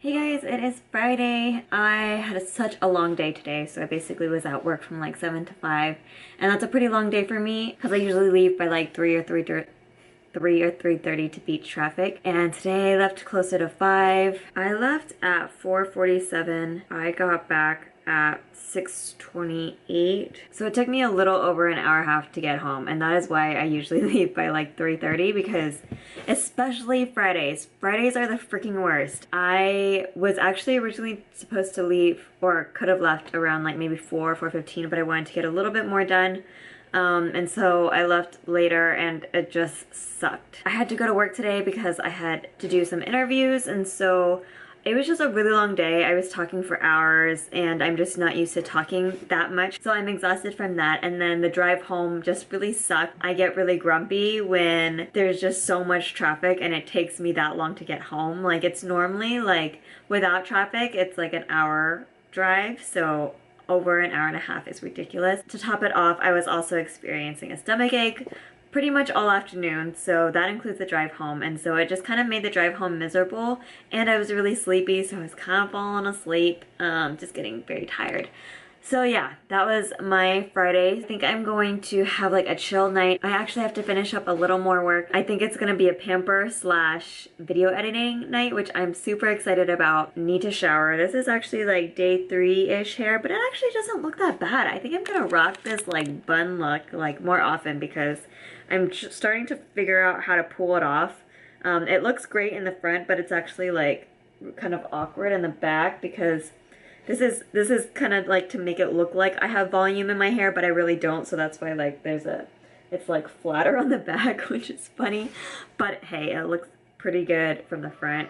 Hey guys, it is Friday. I had such a long day today, so I basically was at work from like 7 to 5, and that's a pretty long day for me because I usually leave by like 3 or 3:30 to beat traffic, and today I left closer to 5. I left at 4:47. I got back at 6:28, so it took me a little over an hour and a half to get home, and that is why I usually leave by like 3:30, because especially Fridays are the freaking worst. I was actually originally supposed to leave, or could have left around like maybe 4:15, but I wanted to get a little bit more done. And so I left later and it just sucked. I had to go to work today because I had to do some interviews, and so it was just a really long day. I was talking for hours and I'm just not used to talking that much, so I'm exhausted from that. And then the drive home just really sucked. I get really grumpy when there's just so much traffic and it takes me that long to get home. Like, it's normally like without traffic it's like an hour drive, so over an hour and a half is ridiculous. To top it off, I was also experiencing a stomachache pretty much all afternoon, so that includes the drive home, and so it just kind of made the drive home miserable, and I was really sleepy, so I was kind of falling asleep, just getting very tired. So yeah, that was my Friday. I think I'm going to have like a chill night. I actually have to finish up a little more work. I think it's gonna be a pamper slash video editing night, which I'm super excited about. Need to shower. This is actually like day 3-ish hair, but it actually doesn't look that bad. I think I'm gonna rock this like bun look like more often because I'm starting to figure out how to pull it off. It looks great in the front, but it's actually like kind of awkward in the back because this is kind of like to make it look like I have volume in my hair, but I really don't, so that's why like it's like flatter on the back, which is funny. But hey, it looks pretty good from the front.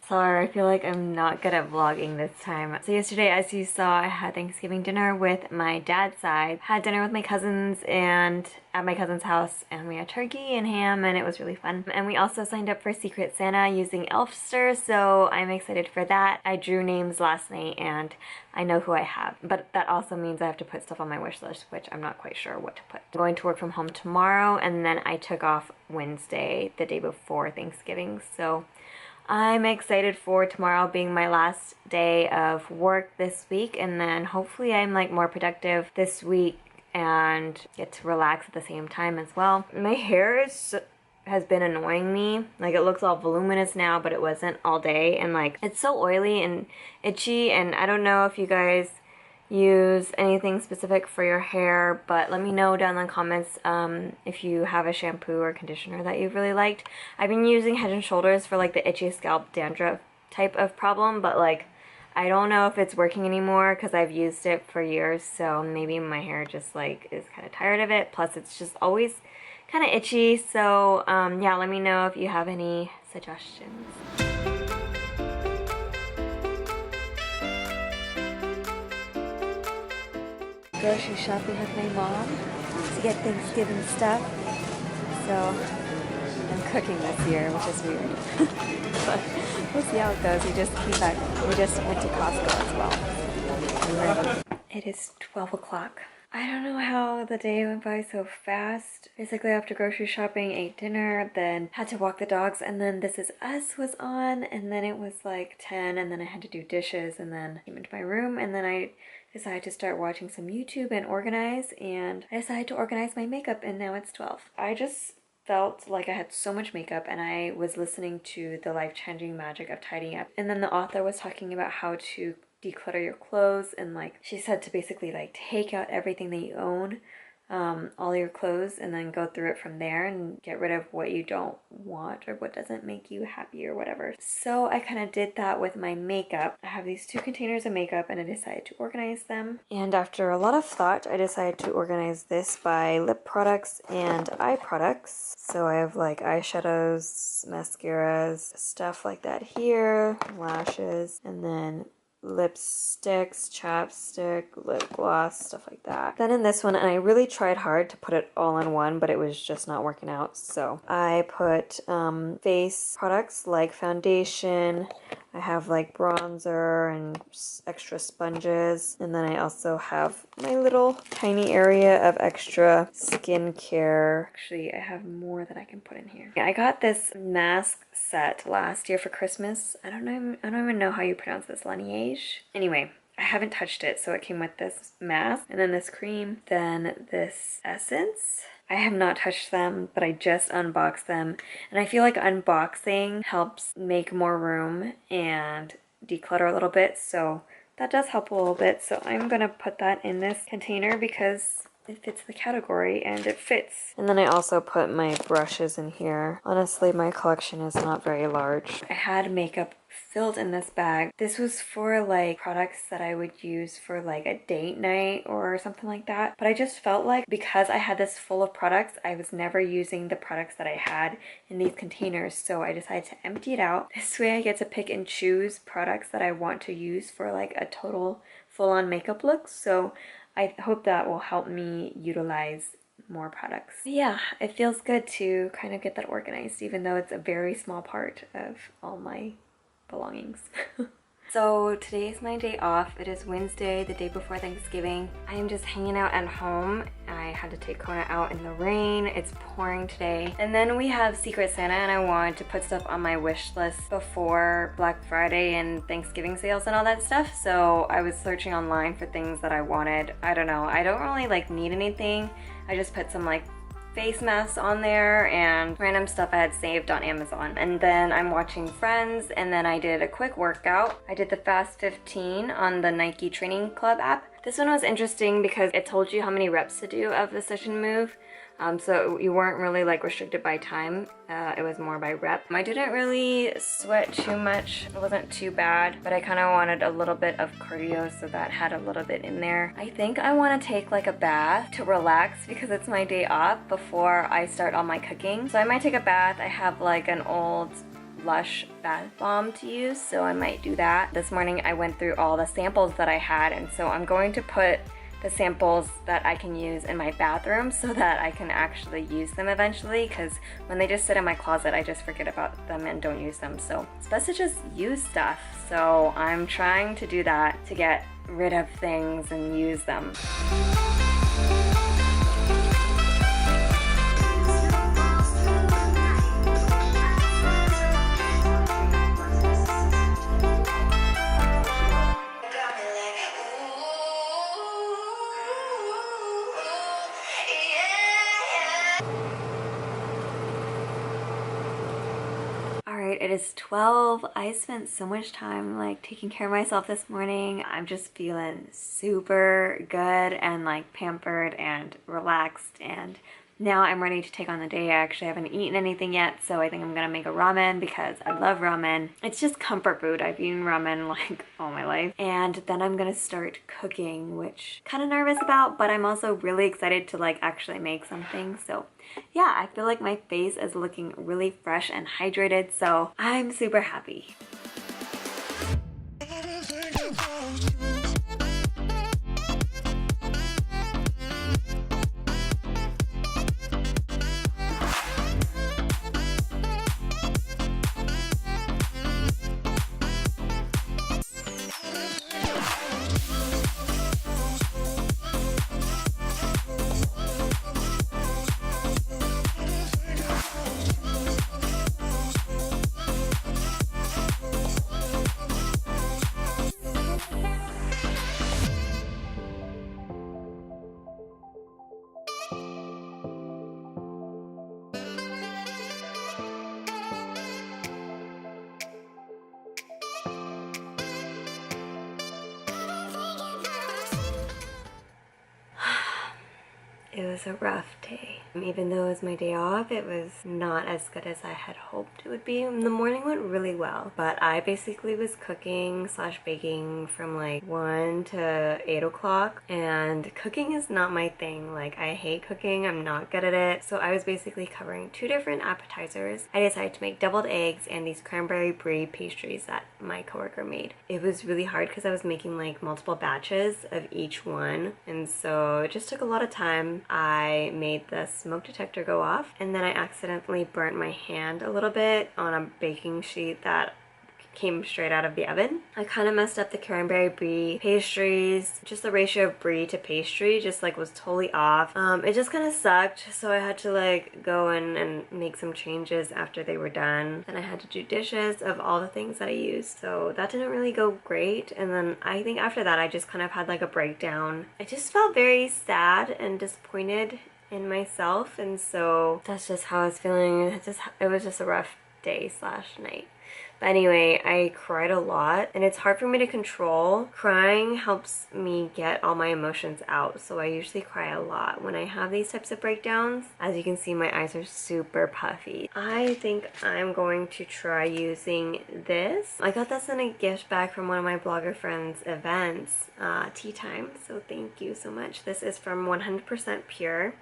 Sorry, I feel like I'm not good at vlogging this time. So yesterday, as you saw, I had Thanksgiving dinner with my dad's side. Had dinner with my cousins and at my cousin's house, and we had turkey and ham, and it was really fun. And we also signed up for Secret Santa using Elfster, so I'm excited for that. I drew names last night and I know who I have, but that also means I have to put stuff on my wish list, which I'm not quite sure what to put. I'm going to work from home tomorrow, and then I took off Wednesday, the day before Thanksgiving, so I'm excited for tomorrow being my last day of work this week, and then hopefully I'm like more productive this week and get to relax at the same time as well. My hair has been annoying me. Like, it looks all voluminous now, but it wasn't all day, and like it's so oily and itchy, and I don't know if you guys use anything specific for your hair, but let me know down in the comments if you have a shampoo or conditioner that you've really liked. I've been using Head and Shoulders for like the itchy scalp dandruff type of problem, but like I don't know if it's working anymore because I've used it for years, so maybe my hair just like is kind of tired of it, plus it's just always kind of itchy. So yeah, let me know if you have any suggestions. Grocery shopping with my mom to get Thanksgiving stuff. So I'm cooking this year, which is weird. But we'll see how it goes. We just went to Costco as well. It is 12 o'clock. I don't know how the day went by so fast. Basically, after grocery shopping, ate dinner, then had to walk the dogs, and then This Is Us was on, and then it was like 10, and then I had to do dishes, and then came into my room, and then I decided to start watching some YouTube and organize, and I decided to organize my makeup, and now it's 12. I just felt like I had so much makeup, and I was listening to The Life-Changing Magic of Tidying Up, and then the author was talking about how to declutter your clothes, and like she said to basically like take out everything that you own all your clothes and then go through it from there and get rid of what you don't want or what doesn't make you happy or whatever. So I kind of did that with my makeup. I have these 2 containers of makeup and I decided to organize them. And after a lot of thought, I decided to organize this by lip products and eye products. So I have like eyeshadows, mascaras, stuff like that here, lashes, and then lipsticks, chapstick, lip gloss, stuff like that. Then in this one, and I really tried hard to put it all in one, but it was just not working out. So I put face products like foundation. I have like bronzer and extra sponges. And then I also have my little tiny area of extra skincare. Actually, I have more that I can put in here. I got this mask set last year for Christmas. I don't even know how you pronounce this, Lineage. Anyway, I haven't touched it, so it came with this mask and then this cream, then this essence. I have not touched them, but I just unboxed them, and I feel like unboxing helps make more room and declutter a little bit, so that does help a little bit. So I'm gonna put that in this container because it fits the category and it fits. And then I also put my brushes in here. Honestly, my collection is not very large. I had makeup filled in this bag. This was for like products that I would use for like a date night or something like that. But I just felt like because I had this full of products, I was never using the products that I had in these containers. So I decided to empty it out. This way I get to pick and choose products that I want to use for like a total full-on makeup look. So I hope that will help me utilize more products. Yeah, it feels good to kind of get that organized, even though it's a very small part of all my belongings. So today is my day off. It is Wednesday, the day before Thanksgiving. I am just hanging out at home. I had to take Kona out in the rain. It's pouring today. And then we have Secret Santa, and I wanted to put stuff on my wish list before Black Friday and Thanksgiving sales and all that stuff. So I was searching online for things that I wanted. I don't know. I don't really like need anything. I just put some like face masks on there and random stuff I had saved on Amazon. And then I'm watching Friends, and then I did a quick workout. I did the Fast 15 on the Nike Training Club app. This one was interesting because it told you how many reps to do of the session move. So you weren't really like restricted by time. It was more by rep. I didn't really sweat too much. It wasn't too bad, but I kind of wanted a little bit of cardio, so that had a little bit in there. I think I want to take like a bath to relax because it's my day off before I start all my cooking. So I might take a bath. I have like an old Lush bath bomb to use, so I might do that. This morning I went through all the samples that I had, and so I'm going to put the samples that I can use in my bathroom so that I can actually use them eventually, because when they just sit in my closet I just forget about them and don't use them. So it's best to just use stuff. So I'm trying to do that to get rid of things and use them. It is 12. I spent so much time like taking care of myself this morning. I'm just feeling super good and like pampered and relaxed, and now I'm ready to take on the day. I actually haven't eaten anything yet, so I think I'm gonna make a ramen because I love ramen. It's just comfort food. I've eaten ramen like all my life. And then I'm gonna start cooking, which I'm kind of nervous about, but I'm also really excited to like actually make something. So yeah, I feel like my face is looking really fresh and hydrated, so I'm super happy. It was a rough day. Even though it was my day off, it was not as good as I had hoped it would be. The morning went really well, but I basically was cooking slash baking from like 1 to 8 o'clock, and cooking is not my thing. Like, I hate cooking, I'm not good at it. So I was basically covering 2 different appetizers. I decided to make deviled eggs and these cranberry brie pastries that my coworker made. It was really hard because I was making like multiple batches of each one, and so it just took a lot of time. I made the smoke detector go off, and then I accidentally burnt my hand a little bit on a baking sheet that came straight out of the oven. I kind of messed up the cranberry brie pastries. Just the ratio of brie to pastry just like was totally off. It just kind of sucked, so I had to like go in and make some changes after they were done. Then I had to do dishes of all the things that I used, so that didn't really go great. And then I think after that I just kind of had like a breakdown. I just felt very sad and disappointed in myself, and so that's just how I was feeling. It was just a rough day slash night. But anyway, I cried a lot, and it's hard for me to control. Crying helps me get all my emotions out, so I usually cry a lot when I have these types of breakdowns. As you can see, my eyes are super puffy. I think I'm going to try using this. I got this in a gift bag from one of my blogger friends' events, tea time, so thank you so much. This is from 100% Pure,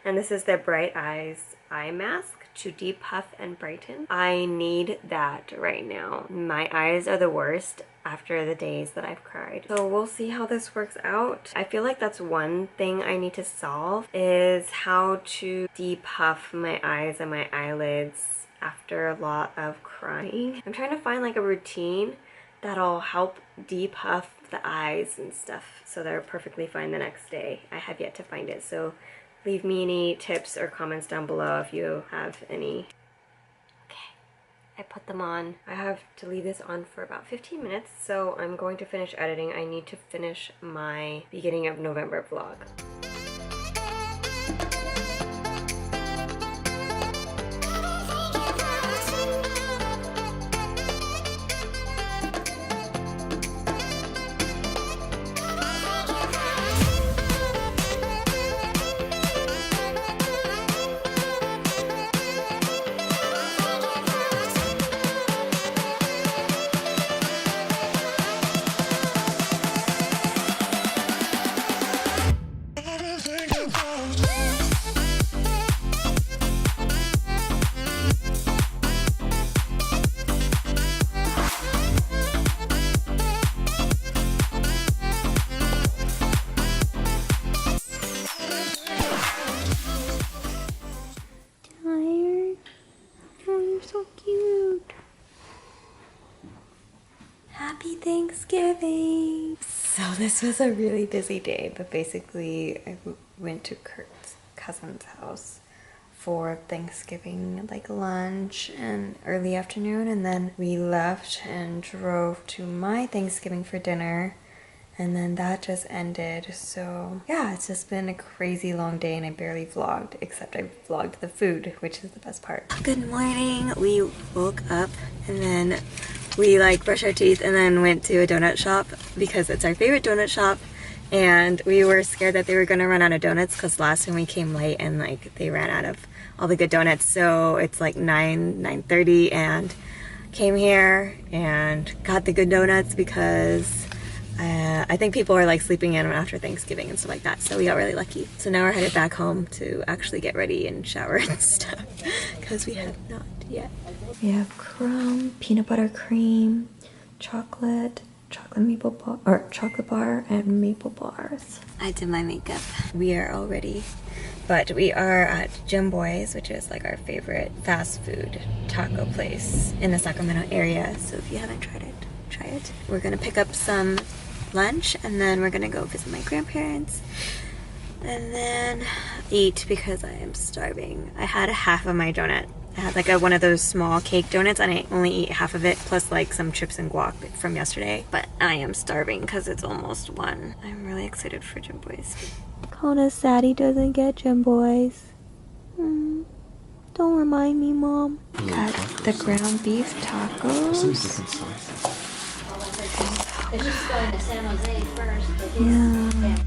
and this is their Bright Eyes eye mask to depuff and brighten. I need that right now. My eyes are the worst after the days that I've cried. So we'll see how this works out. I feel like that's one thing I need to solve, is how to depuff my eyes and my eyelids after a lot of crying. I'm trying to find like a routine that'll help depuff the eyes and stuff so they're perfectly fine the next day. I have yet to find it, so leave me any tips or comments down below if you have any. Okay, I put them on. I have to leave this on for about 15 minutes, so I'm going to finish editing. I need to finish my beginning of November vlog. Happy Thanksgiving! So this was a really busy day, but basically I went to Kurt's cousin's house for Thanksgiving, like lunch and early afternoon, and then we left and drove to my Thanksgiving for dinner, and then that just ended. So yeah, it's just been a crazy long day, and I barely vlogged, except I vlogged the food, which is the best part. Good morning! We woke up and then we like brushed our teeth and then went to a donut shop because it's our favorite donut shop, and we were scared that they were gonna run out of donuts because last time we came late and like they ran out of all the good donuts. So it's like 9:30 and came here and got the good donuts because I think people are like sleeping in after Thanksgiving and stuff like that, so we got really lucky. So now we're headed back home to actually get ready and shower and stuff because we have not yet. We have crumb, peanut butter cream, chocolate maple bar, or chocolate bar, and maple bars. I did my makeup. We are all ready, but we are at Jim Boy's, which is like our favorite fast food taco place in the Sacramento area. So if you haven't tried it, try it. We're gonna pick up some lunch, and then we're gonna go visit my grandparents, and then eat because I am starving. I had half of my donut. I had like one of those small cake donuts, and I only ate half of it, plus like some chips and guac from yesterday. But I am starving because it's almost 1. I'm really excited for Jim Boy's. Kona's sad he doesn't get Jim Boy's. Don't remind me, Mom. Got the ground beef tacos. It's just going to San Jose first. Yeah.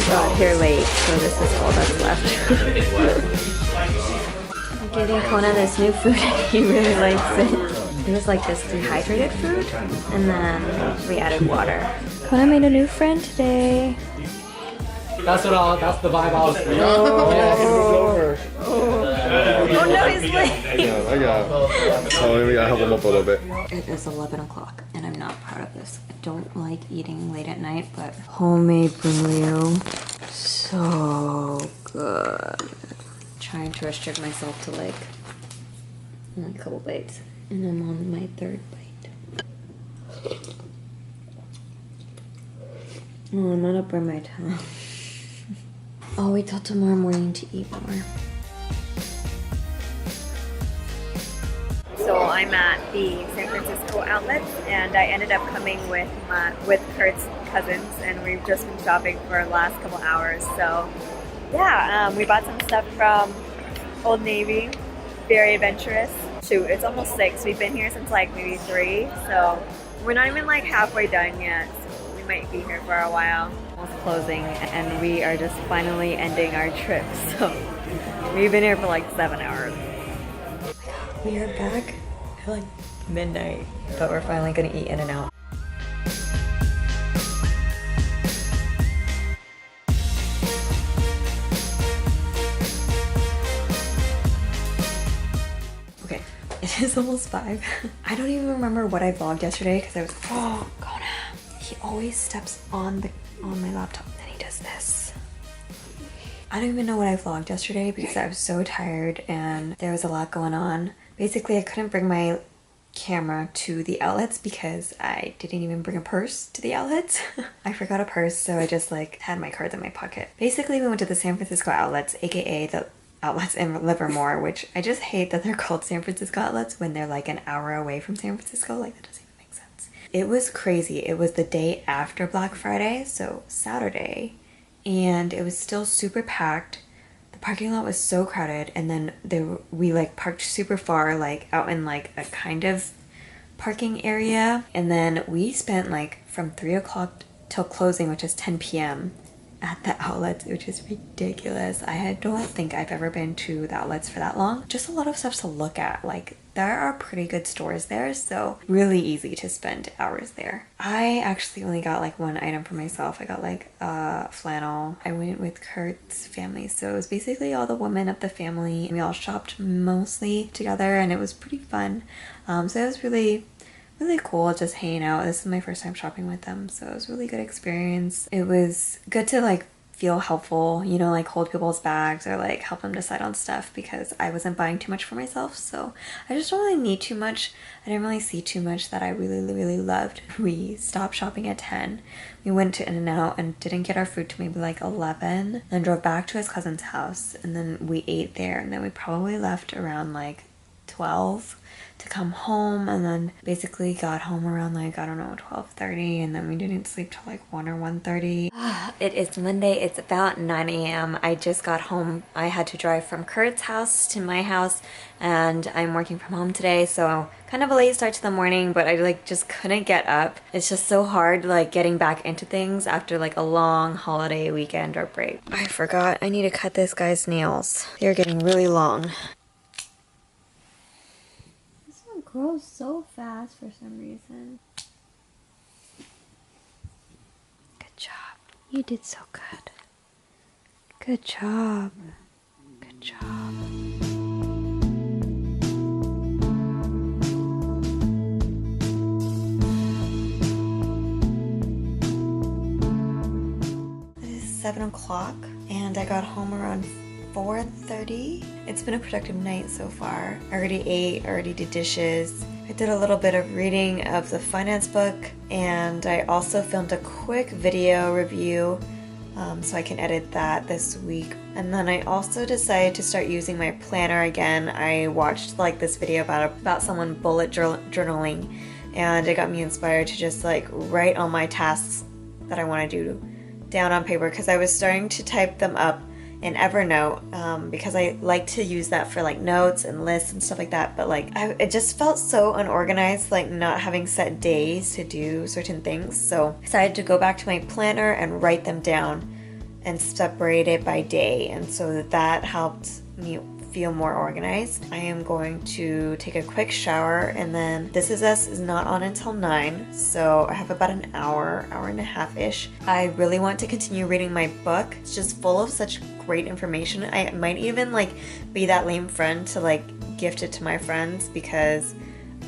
got here late, so this is all that's left. I'm giving Kona this new food and he really likes it. It was like this dehydrated fruit, and then we added water. Kona made a new friend today. That's the vibe I was feeling. Oh no, he's late! We gotta help him up a little bit. It is 11 o'clock and I'm not proud of this. I don't like eating late at night, but homemade bouillon, so good. Trying to restrict myself to like only a couple bites, and I'm on my third bite. Oh, I'm gonna burn my tongue. I'll wait till tomorrow morning to eat more. So I'm at the San Francisco outlet, and I ended up coming with Kurt's cousins, and we've just been shopping for the last couple hours. So yeah, we bought some stuff from Old Navy, very adventurous. Shoot, it's almost 6. We've been here since like maybe 3, so we're not even like halfway done yet. So we might be here for a while. Almost closing, and we are just finally ending our trip. So we've been here for like 7 hours. We are back at like midnight, but we're finally gonna eat In-N-Out. Okay, it is almost 5. I don't even remember what I vlogged yesterday because I was, oh, Kona. He always steps on my laptop and he does this. I don't even know what I vlogged yesterday because I was so tired and there was a lot going on. Basically, I couldn't bring my camera to the outlets because I didn't even bring a purse to the outlets. I forgot a purse, so I just like had my cards in my pocket. Basically, we went to the San Francisco outlets, aka the outlets in Livermore, which I just hate that they're called San Francisco outlets when they're like an hour away from San Francisco. Like, that doesn't even make sense. It was crazy. It was the day after Black Friday, so Saturday, and it was still super packed. The parking lot was so crowded, and then we like parked super far, like out in like a kind of parking area, and then we spent like from 3 o'clock till closing, which is 10 p.m. at the outlets, which is ridiculous. I don't think I've ever been to the outlets for that long. Just a lot of stuff to look at. Like, there are pretty good stores there, so really easy to spend hours there. I actually only got like one item for myself. I got like flannel. I went with Kurt's family, so it was basically all the women of the family. We all shopped mostly together, and it was pretty fun. So it was really cool just hanging out. This is my first time shopping with them, so it was a really good experience. It was good to like feel helpful, you know, like hold people's bags or like help them decide on stuff, because I wasn't buying too much for myself, so I just don't really need too much. I didn't really see too much that I really loved. We stopped shopping at 10. We went to In-N-Out and didn't get our food till maybe like 11, then drove back to his cousin's house, and then we ate there, and then we probably left around like 12 to come home, and then basically got home around like, I don't know, 12:30, and then we didn't sleep till like 1 or 1:30. It is Monday. It's about 9 a.m. I just got home. I had to drive from Kurt's house to my house, and I'm working from home today, so kind of a late start to the morning, but I like just couldn't get up. It's just so hard like getting back into things after like a long holiday weekend or break. I forgot I need to cut this guy's nails. They're getting really long. Grows so fast for some reason. Good job. You did so good. Good job. Good job. It is 7 o'clock and I got home around 4:30. It's been a productive night so far. I already ate, I already did dishes. I did a little bit of reading of the finance book, and I also filmed a quick video review so I can edit that this week. And then I also decided to start using my planner again. I watched like this video about someone bullet journaling, and it got me inspired to just like write all my tasks that I want to do down on paper, because I was starting to type them up in Evernote because I like to use that for like notes and lists and stuff like that, but like it just felt so unorganized, like not having set days to do certain things. So I decided to go back to my planner and write them down and separate it by day, and so that helped me feel more organized. I am going to take a quick shower, and then This Is Us is not on until 9, so I have about an hour and a half-ish. I really want to continue reading my book. It's just full of such great information. I might even like be that lame friend to like gift it to my friends because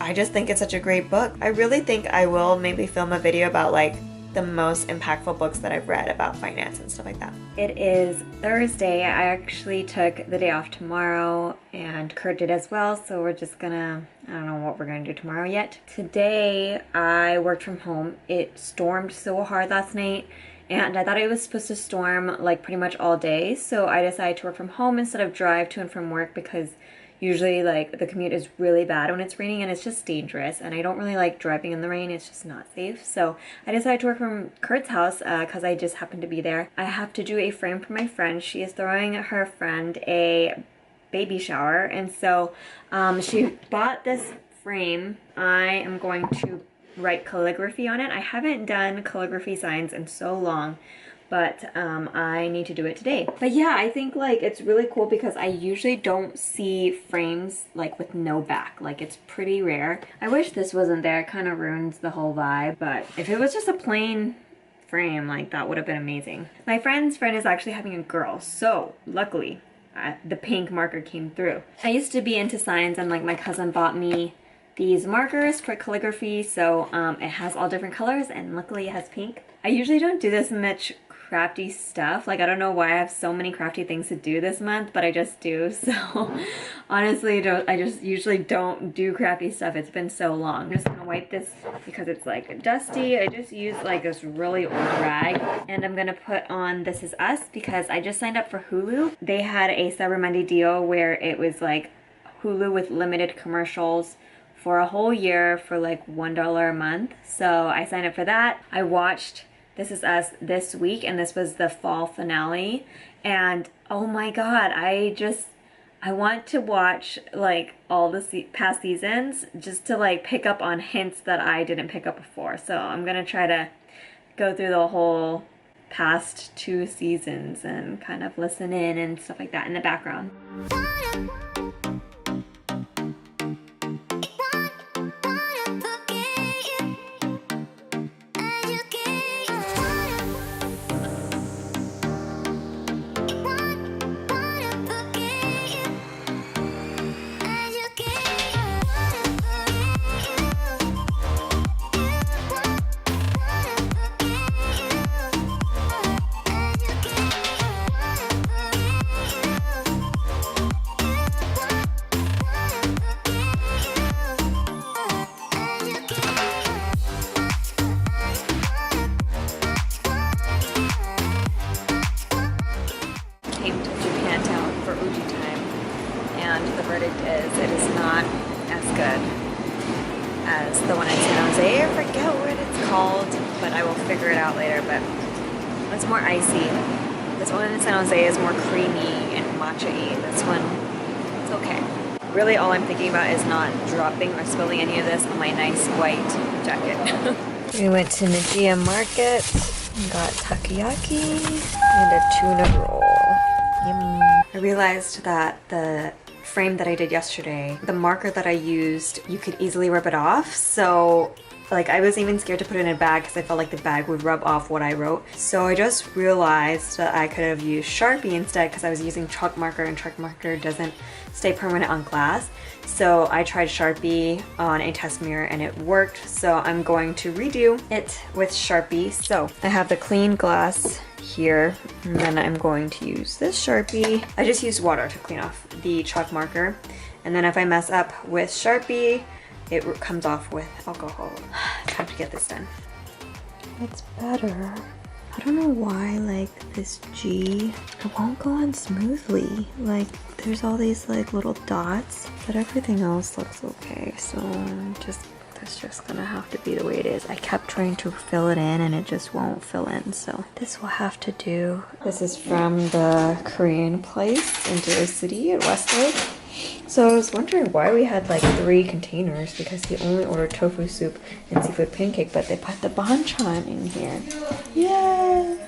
I just think it's such a great book. I really think I will maybe film a video about like the most impactful books that I've read about finance and stuff like that. It is Thursday. I actually took the day off tomorrow and Kurt did as well, so we're just gonna, I don't know what we're gonna do tomorrow yet. Today I worked from home. It stormed so hard last night and I thought it was supposed to storm like pretty much all day, so I decided to work from home instead of drive to and from work because usually like the commute is really bad when it's raining and it's just dangerous, and I don't really like driving in the rain. It's just not safe. So I decided to work from Kurt's house because I just happened to be there. I have to do a frame for my friend. She is throwing her friend a baby shower, and so she bought this frame. I am going to write calligraphy on it. I haven't done calligraphy signs in so long, but I need to do it today. But yeah, I think like it's really cool because I usually don't see frames like with no back. Like it's pretty rare. I wish this wasn't there. It kind of ruins the whole vibe, but if it was just a plain frame, like that would have been amazing. My friend's friend is actually having a girl, so luckily the pink marker came through. I used to be into signs, and like my cousin bought me these markers for calligraphy, so it has all different colors, and luckily it has pink. I usually don't do this much crafty stuff. Like I don't know why I have so many crafty things to do this month, but I just do. So honestly, I just usually don't do crafty stuff. It's been so long. I'm just gonna wipe this because it's like dusty. I just used like this really old rag, and I'm gonna put on This Is Us because I just signed up for Hulu. They had a Cyber Monday deal where it was like Hulu with limited commercials for a whole year for like $1 a month. So I signed up for that. I watched This Is Us this week, and this was the fall finale, and oh my god, I want to watch like all the past seasons just to like pick up on hints that I didn't pick up before. So I'm gonna try to go through the whole past 2 seasons and kind of listen in and stuff like that in the background. It is not as good as the one in San Jose. I forget what it's called, but I will figure it out later. But it's more icy. This one in San Jose is more creamy and matcha-y. This one, it's okay. Really all I'm thinking about is not dropping or spilling any of this on my nice white jacket. We went to Nijiya Market and got takoyaki and a tuna roll. Yum. I realized that the frame that I did yesterday, the marker that I used, you could easily rip it off. So like I was even scared to put it in a bag because I felt like the bag would rub off what I wrote. So I just realized that I could have used Sharpie instead because I was using chalk marker, and chalk marker doesn't stay permanent on glass. So I tried Sharpie on a test mirror and it worked. So I'm going to redo it with Sharpie. So I have the clean glass here, and then I'm going to use this Sharpie. I just used water to clean off the chalk marker, and then if I mess up with Sharpie, it comes off with alcohol. Time to get this done. It's better. I don't know why like this G, it won't go on smoothly. Like there's all these like little dots, but everything else looks okay. So that's just gonna have to be the way it is. I kept trying to fill it in and it just won't fill in, so this will have to do. This is from the Korean place in Jersey City at Westlake. So I was wondering why we had like 3 containers, because he only ordered tofu soup and seafood pancake, but they put the banchan in here. Yay!